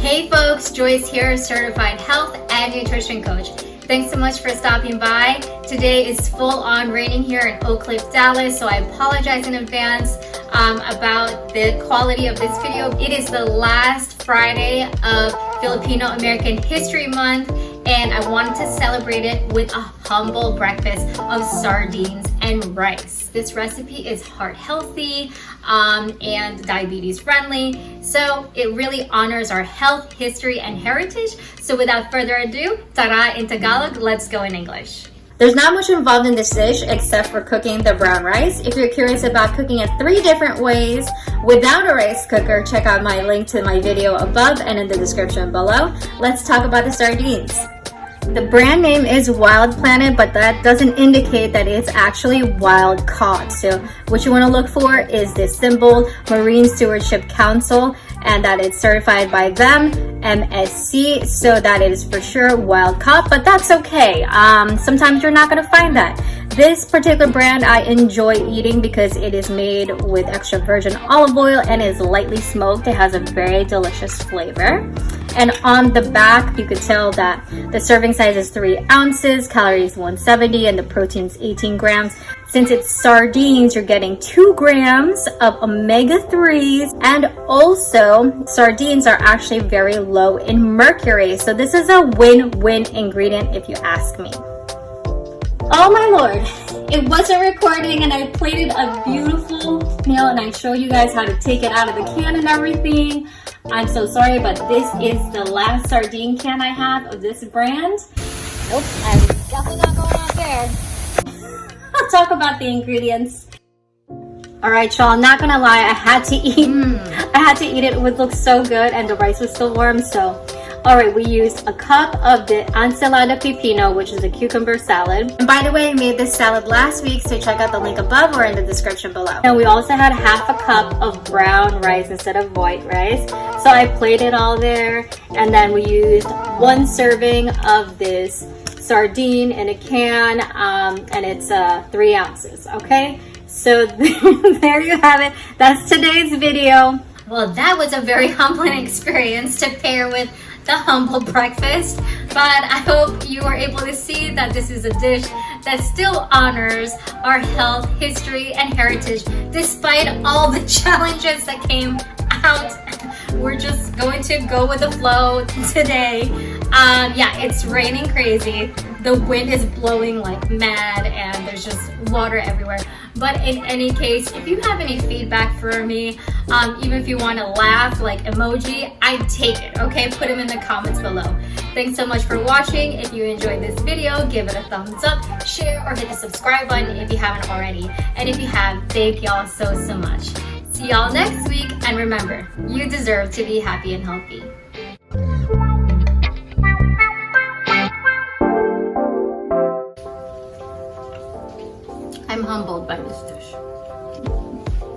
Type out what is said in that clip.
Hey folks, Joyce here, certified health and nutrition coach. Thanks so much for stopping by. Today is full on raining here in Oak Cliff, Dallas, so I apologize in advance about the quality of this video. It is the last Friday of Filipino American History Month, and I wanted to celebrate it with a humble breakfast of sardines and rice. This recipe is heart healthy and diabetes friendly, so it really honors our health, history, and heritage. So without further ado, tara in Tagalog, let's go in English. There's not much involved in this dish except for cooking the brown rice. If you're curious about cooking it 3 different ways without a rice cooker, check out my link to my video above and in the description below. Let's talk about the sardines. The brand name is Wild Planet, but that doesn't indicate that it's actually wild caught. So what you want to look for is this symbol, Marine Stewardship Council, and that it's certified by them, MSC, so that it is for sure wild caught, but that's okay. Sometimes you're not going to find that. This particular brand I enjoy eating because it is made with extra virgin olive oil and is lightly smoked. It has a very delicious flavor. And on the back, you could tell that the serving size is 3 ounces, calories 170, and the protein is 18 grams. Since it's sardines, you're getting 2 grams of omega-3s, and also sardines are actually very low in mercury. So this is a win-win ingredient if you ask me. Oh my lord, it wasn't recording and I plated a beautiful meal and I showed you guys how to take it out of the can and everything. I'm so sorry, but this is the last sardine can I have of this brand. Nope, I'm definitely not going out there. I'll talk about the ingredients. Alright y'all, I'm not gonna lie, I had to eat it. It would look so good and the rice was still warm, so. Alright, we used a cup of the Ensaladang Pipino, which is a cucumber salad. And by the way, I made this salad last week, so check out the link above or in the description below. And we also had half a cup of brown rice instead of white rice. So I plated all there, and then we used 1 serving of this sardine in a can, and it's 3 ounces, okay? So there you have it. That's today's video. Well, that was a very humbling experience to pair with the humble breakfast, but I hope you are able to see that this is a dish that still honors our health, history, and heritage despite all the challenges that came out. We're just going to go with the flow today. Yeah, it's raining crazy. The wind is blowing like mad and there's just water everywhere. But in any case, if you have any feedback for me, even if you want to laugh like emoji, I'd take it, okay? Put them in the comments below. Thanks so much for watching. If you enjoyed this video, give it a thumbs up, share, or hit the subscribe button if you haven't already. And if you have, thank y'all so much. See y'all next week, and remember, you deserve to be happy and healthy. I'm humbled by this dish.